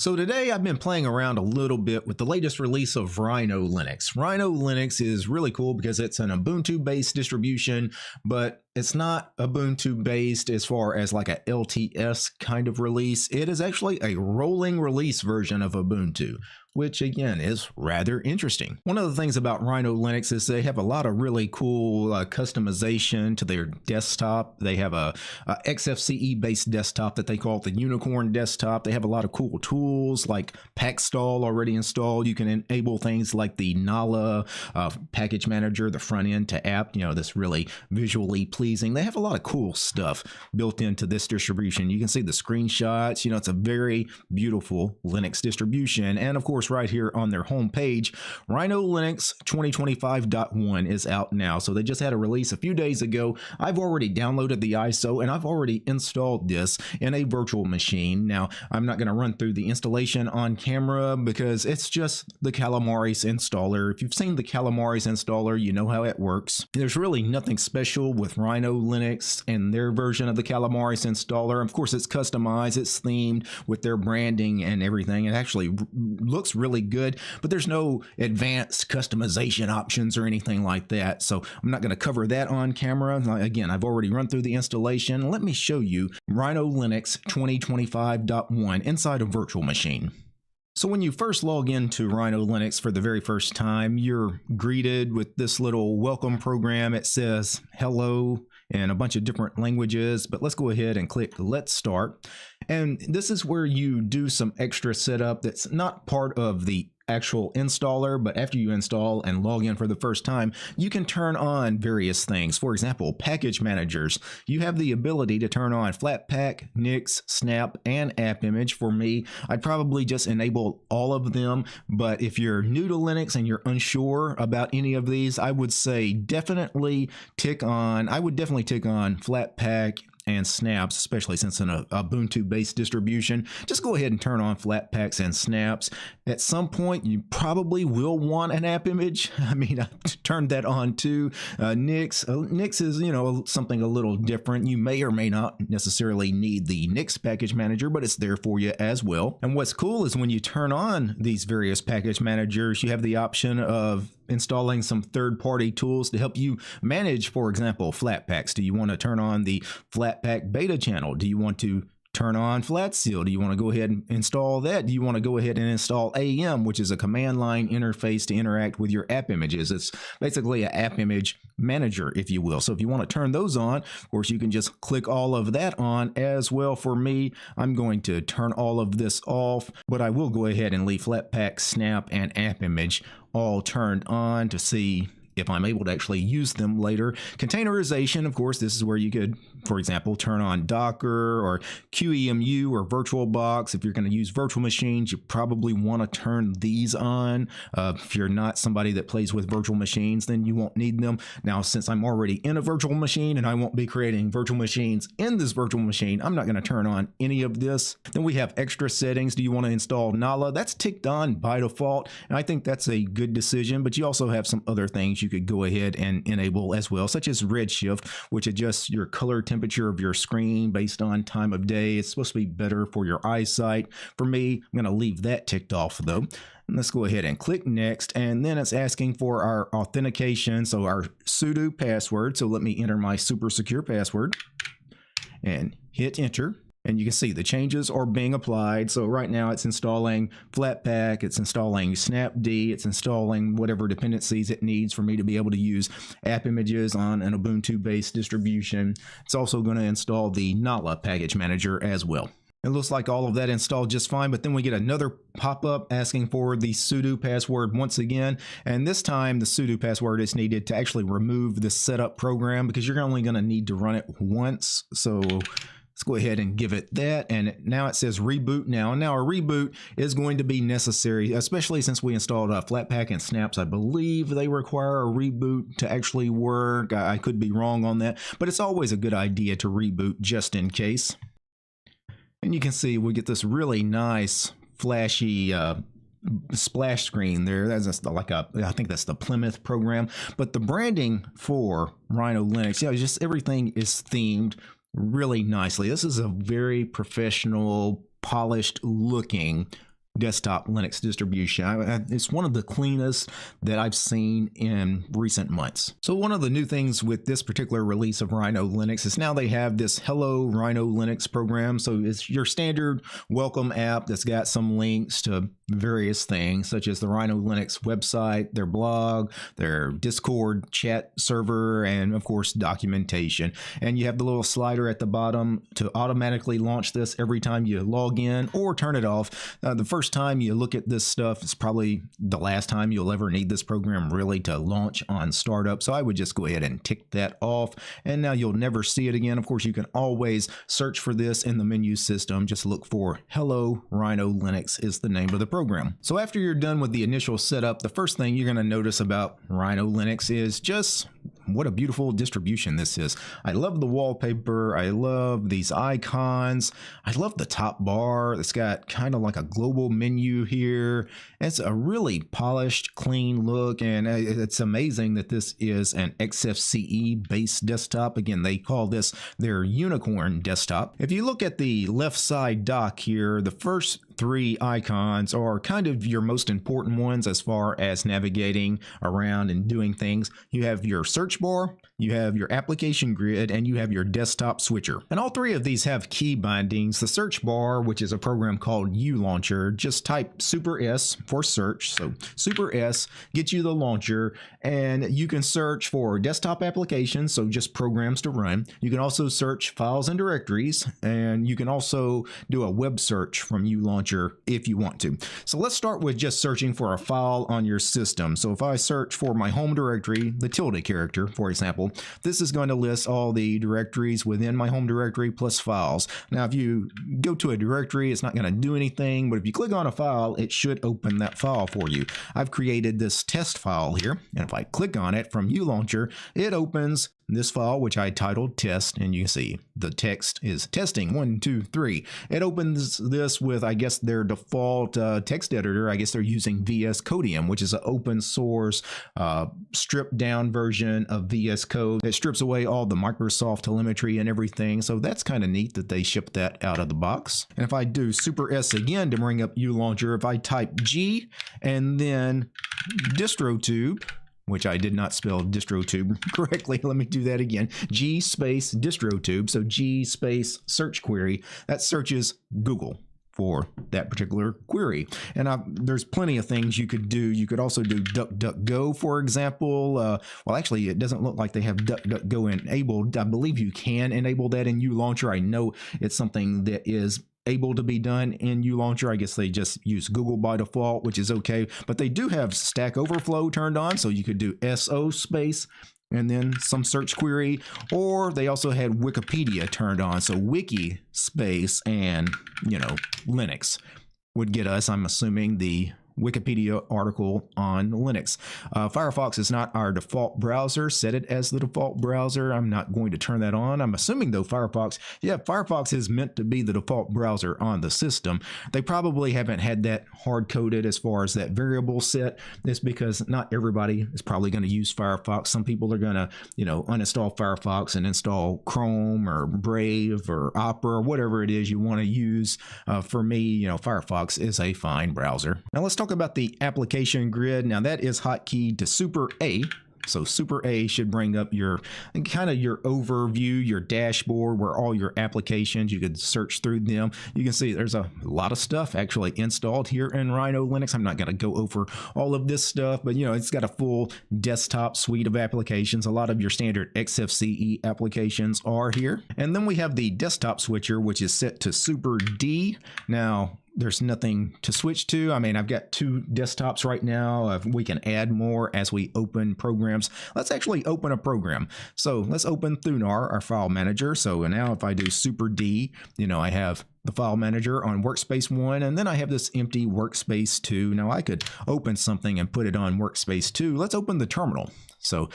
So today I've been playing around a little bit with the latest release of Rhino Linux. Rhino Linux is really cool because it's an Ubuntu-based distribution, but it's not Ubuntu-based as far as like a LTS kind of release. It is actually a rolling release version of Ubuntu, which again is rather interesting. One of the things about Rhino Linux is they have a lot of really cool customization to their desktop. They have a XFCE-based desktop that they call the Unicorn desktop. They have a lot of cool tools like Pacstall already installed. You can enable things like the Nala package manager, the front end to app, this really visually pleasing. They have a lot of cool stuff built into this distribution. You can see the screenshots. It's a very beautiful Linux distribution. And of course, right here on their homepage, Rhino Linux 2025.1 is out now. So they just had a release a few days ago. I've already downloaded the ISO and I've already installed this in a virtual machine. Now, I'm not going to run through the installation on camera because it's just the Calamares installer. If you've seen the Calamares installer, you know how it works. There's really nothing special with Rhino Linux and their version of the Calamares installer. Of course, it's customized, it's themed with their branding and everything. It actually looks really good, but there's no advanced customization options or anything like that. So I'm not going to cover that on camera. Again, I've already run through the installation. Let me show you Rhino Linux 2025.1 inside a virtual machine. So when you first log into Rhino Linux for the very first time, you're greeted with this little welcome program. It says hello in a bunch of different languages, but let's go ahead and click Let's Start. And this is where you do some extra setup that's not part of the actual installer, but after you install and log in for the first time, you can turn on various things. For example, package managers. You have the ability to turn on Flatpak, Nix, Snap, and Appimage. For me, I'd probably just enable all of them, but if you're new to Linux and you're unsure about any of these, I would say definitely tick on Flatpak and Snaps, especially since it's an Ubuntu-based distribution. Just go ahead and turn on Flatpaks and Snaps. At some point, you probably will want an app image. I mean, I turned that on too. Nix is, something a little different. You may or may not necessarily need the Nix package manager, but it's there for you as well. And what's cool is when you turn on these various package managers, you have the option of installing some third-party tools to help you manage, for example, Flatpaks. Do you want to turn on the Flatpak beta channel? Do you want to turn on Flatseal? Do you want to go ahead and install that? Do you want to go ahead and install AM, which is a command line interface to interact with your app images? It's basically an app image manager, if you will. So if you want to turn those on, of course, you can just click all of that on as well. For me, I'm going to turn all of this off, but I will go ahead and leave Flatpak, Snap, and app image all turned on to see if I'm able to actually use them later. Containerization, of course, this is where you could, for example, turn on Docker or QEMU or VirtualBox. If you're going to use virtual machines, you probably want to turn these on. If you're not somebody that plays with virtual machines, then you won't need them. Now, since I'm already in a virtual machine and I won't be creating virtual machines in this virtual machine, I'm not going to turn on any of this. Then we have extra settings. Do you want to install Nala? That's ticked on by default, and I think that's a good decision, but you also have some other things you could go ahead and enable as well, such as Redshift, which adjusts your color temperature of your screen based on time of day. It's supposed to be better for your eyesight. For me, I'm going to leave that ticked off though. And let's go ahead and click next, and then it's asking for our authentication, so our sudo password. So let me enter my super secure password and hit enter. And you can see the changes are being applied. So right now it's installing Flatpak, it's installing Snapd, it's installing whatever dependencies it needs for me to be able to use Appimages on an Ubuntu-based distribution. It's also going to install the Nala package manager as well. It looks like all of that installed just fine, but then we get another pop-up asking for the sudo password once again, and this time the sudo password is needed to actually remove the setup program because you're only going to need to run it once. So let's go ahead and give it that, and now it says reboot now. Now a reboot is going to be necessary, especially since we installed Flatpak and Snaps. I believe they require a reboot to actually work. I could be wrong on that, but it's always a good idea to reboot just in case. And you can see we get this really nice flashy splash screen there. That's just like I think that's the Plymouth program, but the branding for Rhino Linux, just everything is themed really nicely. This is a very professional, polished looking desktop Linux distribution. It's one of the cleanest that I've seen in recent months. So one of the new things with this particular release of Rhino Linux is now they have this Hello Rhino Linux program. So it's your standard welcome app that's got some links to various things such as the Rhino Linux website, their blog, their Discord chat server, and of course documentation. And you have the little slider at the bottom to automatically launch this every time you log in or turn it off. The first time you look at this stuff, it's probably the last time you'll ever need this program really to launch on startup. So I would just go ahead and tick that off, and now you'll never see it again. Of course, you can always search for this in the menu system. Just look for Hello Rhino Linux is the name of the program. So after you're done with the initial setup, the first thing you're going to notice about Rhino Linux is just what a beautiful distribution this is. I love the wallpaper. I love these icons. I love the top bar. It's got kind of like a global menu here. It's a really polished, clean look, and it's amazing that this is an XFCE-based desktop. Again, they call this their Unicorn desktop. If you look at the left side dock here, the first three icons are kind of your most important ones as far as navigating around and doing things. You have your search bar, you have your application grid, and you have your desktop switcher. And all three of these have key bindings. The search bar, which is a program called ULauncher, just type Super S for search. So Super S gets you the launcher, and you can search for desktop applications, so just programs to run. You can also search files and directories, and you can also do a web search from ULauncher if you want to. So let's start with just searching for a file on your system. So if I search for my home directory, the tilde character, for example, this is going to list all the directories within my home directory plus files. Now, if you go to a directory, it's not going to do anything, but if you click on a file, it should open that file for you. I've created this test file here, and if I click on it from ULauncher, it opens this file, which I titled test, and you can see the text is testing 1, 2, 3. It opens this with, I guess, their default text editor. I guess they're using VS Codium, which is an open source stripped down version of VS Code that strips away all the Microsoft telemetry and everything. So that's kind of neat that they shipped that out of the box. And if I do Super S again to bring up ULauncher, if I type G and then DistroTube, which I did not spell DistroTube correctly. Let me do that again. G space DistroTube. So G space search query. That searches Google for that particular query. And there's plenty of things you could do. You could also do DuckDuckGo, for example. Well, actually, it doesn't look like they have DuckDuckGo enabled. I believe you can enable that in ULauncher. I know it's something that is able to be done in ULauncher. I guess they just use Google by default, which is okay. But they do have Stack Overflow turned on, so you could do SO space and then some search query, or they also had Wikipedia turned on. So wiki space and, Linux would get us, I'm assuming, the Wikipedia article on Linux. Firefox is not our default browser. Set it as the default browser. I'm not going to turn that on. I'm assuming though Firefox is meant to be the default browser on the system. They probably haven't had that hard coded as far as that variable set. It's because not everybody is probably going to use Firefox. Some people are going to, uninstall Firefox and install Chrome or Brave or Opera or whatever it is you want to use. For me, Firefox is a fine browser. Now let's talk about the application grid. Now that is hotkeyed to Super A. So Super A should bring up your overview, your dashboard, where all your applications, you could search through them. You can see there's a lot of stuff actually installed here in Rhino Linux. I'm not going to go over all of this stuff, but it's got a full desktop suite of applications. A lot of your standard XFCE applications are here. And then we have the desktop switcher, which is set to Super D. Now, there's nothing to switch to. I mean, I've got 2 desktops right now. We can add more as we open programs. Let's actually open a program. So let's open Thunar, our file manager. So now if I do Super D, I have the file manager on workspace 1, and then I have this empty workspace 2. Now I could open something and put it on workspace 2. Let's open the terminal. So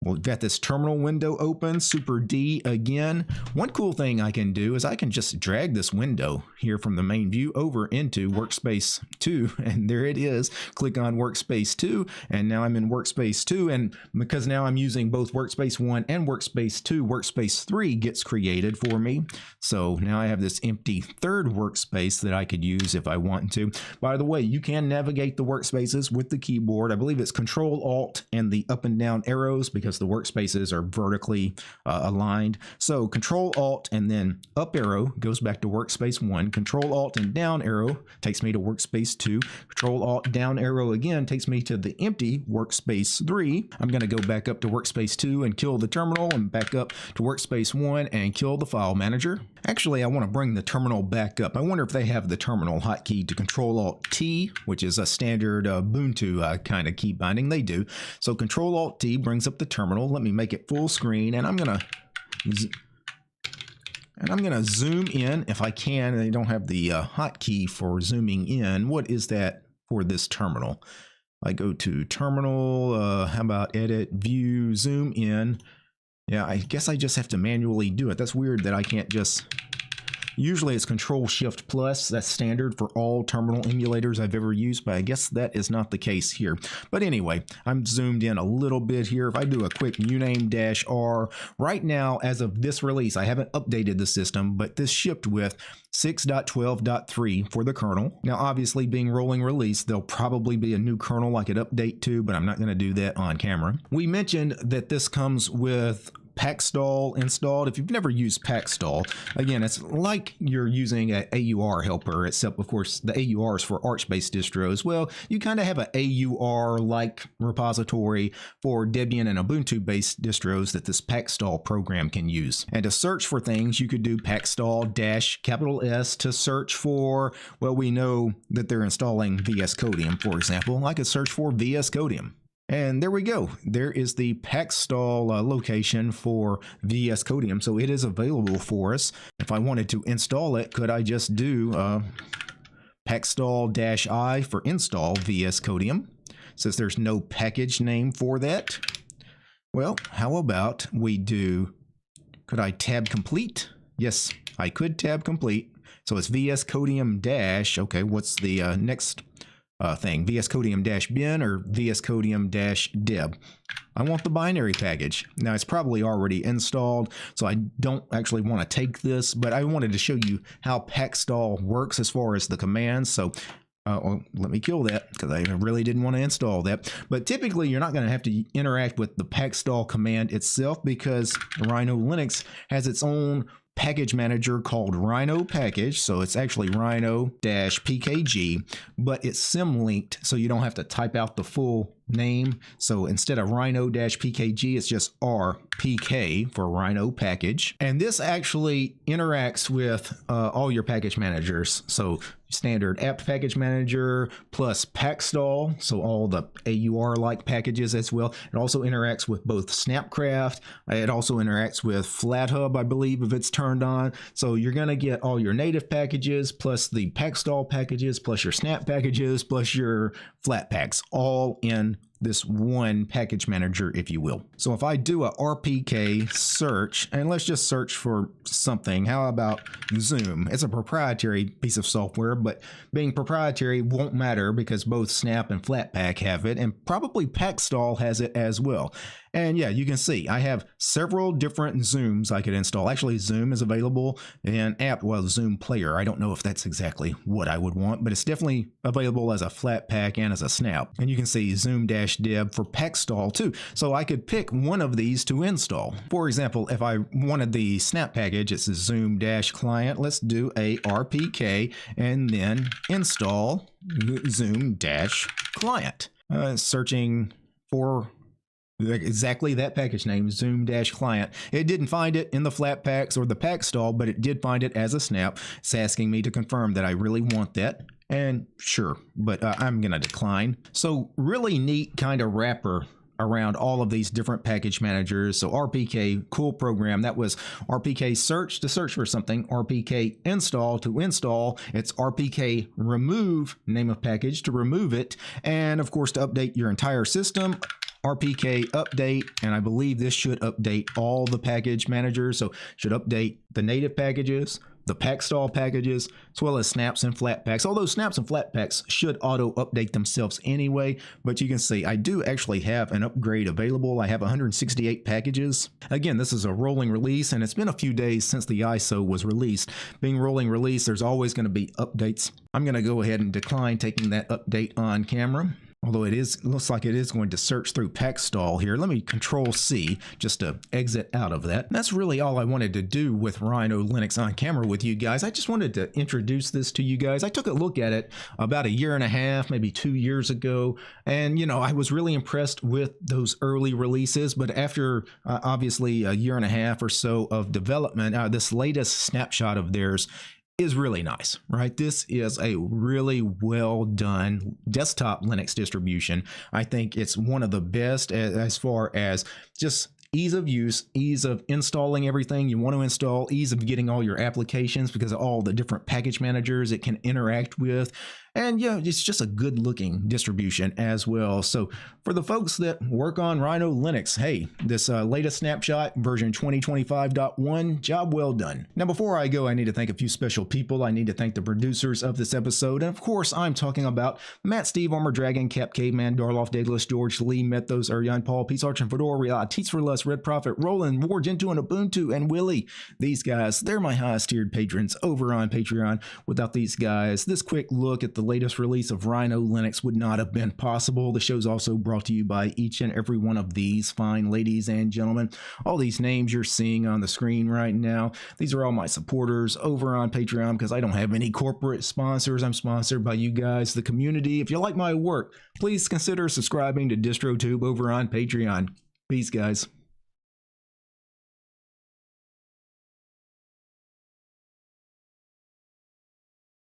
Well, we've got this terminal window open, Super D again. One cool thing I can do is I can just drag this window here from the main view over into Workspace 2, and there it is. Click on Workspace 2, and now I'm in Workspace 2, and because now I'm using both Workspace 1 and Workspace 2, Workspace 3 gets created for me. So now I have this empty third workspace that I could use if I want to. By the way, you can navigate the workspaces with the keyboard. I believe it's Control-Alt and the up and down arrows, because the workspaces are vertically aligned. So Control-Alt and then up arrow goes back to Workspace 1. Control-Alt and down arrow takes me to Workspace 2. Control-Alt down arrow again takes me to the empty Workspace 3. I'm going to go back up to Workspace 2 and kill the terminal, and back up to Workspace 1 and kill the file manager. Actually, I want to bring the terminal back up. I wonder if they have the terminal hotkey to Control-Alt-T, which is a standard Ubuntu kind of key binding. They do. So Control-Alt-T brings up the terminal. Let me make it full screen, and I'm gonna zoom in if I can. They don't have the hotkey for zooming in. What is that for this terminal? I go to Terminal. How about Edit, View, Zoom in? Yeah, I guess I just have to manually do it. That's weird that I can't just... Usually it's Control-Shift+. That's standard for all terminal emulators I've ever used, but I guess that is not the case here. But anyway, I'm zoomed in a little bit here. If I do a quick uname-R, right now, as of this release, I haven't updated the system, but this shipped with 6.12.3 for the kernel. Now, obviously, being rolling release, there'll probably be a new kernel I could update to, but I'm not going to do that on camera. We mentioned that this comes with Pacstall installed. If you've never used Pacstall, again, it's like you're using an AUR helper, except of course the AUR is for Arch-based distros. Well, you kind of have an AUR-like repository for Debian and Ubuntu-based distros that this Pacstall program can use. And to search for things, you could do Pacstall-S to search for, well, we know that they're installing VS Codium, for example. I could search for VS Codium. And there we go. There is the Pacstall location for VS Codium. So it is available for us. If I wanted to install it, could I just do Pacstall-I for install VS Codium? Since there's no package name for that. Well, how about we do, could I tab complete? Yes, I could tab complete. So it's VS Codium dash, okay, what's the next thing, VS Codium-bin or VS Codium-deb. I want the binary package. Now, it's probably already installed, so I don't actually want to take this, but I wanted to show you how Pacstall works as far as the commands. So well, let me kill that because I really didn't want to install that. But typically, you're not going to have to interact with the Pacstall command itself, because Rhino Linux has its own package manager called Rhino Package. So it's actually Rhino-PKG, but it's sim-linked, so you don't have to type out the full name. So instead of Rhino-PKG, it's just RPK for Rhino Package. And this actually interacts with all your package managers. So standard apt package manager plus Pacstall, so all the AUR-like packages as well. It also interacts with both Snapcraft. It also interacts with FlatHub, I believe, if it's turned on. So you're going to get all your native packages plus the Pacstall packages plus your Snap packages plus your Flatpaks, all in this one package manager, if you will. So if I do a RPK search, and let's just search for something, how about Zoom? It's a proprietary piece of software, but being proprietary won't matter because both Snap and Flatpak have it, and probably Pacstall has it as well. And yeah, you can see I have several different Zooms I could install. Actually, Zoom is available in apt, well, Zoom Player. I don't know if that's exactly what I would want, but it's definitely available as a Flatpak and as a Snap. And you can see Zoom-deb for Pacstall too. So I could pick one of these to install. For example, if I wanted the Snap package, it's a Zoom-client. Let's do a RPK and then install Zoom-client. Searching for exactly that package name, Zoom-client. It didn't find it in the Flatpaks or the Pacstall, but it did find it as a Snap. It's asking me to confirm that I really want that. And sure, but I'm going to decline. So really neat kind of wrapper around all of these different package managers. So RPK, cool program. That was RPK search to search for something, RPK install to install. It's RPK remove, name of package, to remove it. And of course, to update your entire system. RPK update, and I believe this should update all the package managers. So should update the native packages, the Pacstall packages, as well as snaps and Flatpaks. Although snaps and Flatpaks should auto update themselves anyway, but you can see I do actually have an upgrade available. I have 168 packages. Again, this is a rolling release, and it's been a few days since the ISO was released. Being rolling release, there's always going to be updates. I'm going to go ahead and decline taking that update on camera. Although looks like it is going to search through Pacstall here. Let me Control C just to exit out of that. That's really all I wanted to do with Rhino Linux on camera with you guys. I just wanted to introduce this to you guys. I took a look at it about a year and a half, maybe 2 years ago. And, you know, I was really impressed with those early releases. But after obviously a year and a half or so of development, this latest snapshot of theirs is really nice, right? This is a really well done desktop Linux distribution. I think it's one of the best as far as just ease of use, ease of installing everything you want to install, ease of getting all your applications because of all the different package managers it can interact with. And yeah, it's just a good looking distribution as well. So for the folks that work on Rhino Linux, hey, this latest snapshot version 2025.1, job well done. Now, before I go, I need to thank a few special people. I need to thank the producers of this episode. And of course, I'm talking about Matt, Steve, Armor Dragon, Cap, Caveman, Darloff, Daedalus, George, Lee, Methos, Urian, Paul, Peace Arch, and Fedora, Riyadh, Teats for Less, Red Prophet, Roland, War, Gentoo, and Ubuntu, and Willie. These guys, they're my highest tiered patrons over on Patreon. Without these guys, this quick look at the latest release of Rhino Linux would not have been possible. The show's also brought to you by each and every one of these fine ladies and gentlemen. All these names you're seeing on the screen right now, these are all my supporters over on Patreon because I don't have any corporate sponsors. I'm sponsored by you guys, the community. If you like my work, please consider subscribing to DistroTube over on Patreon. Peace, guys.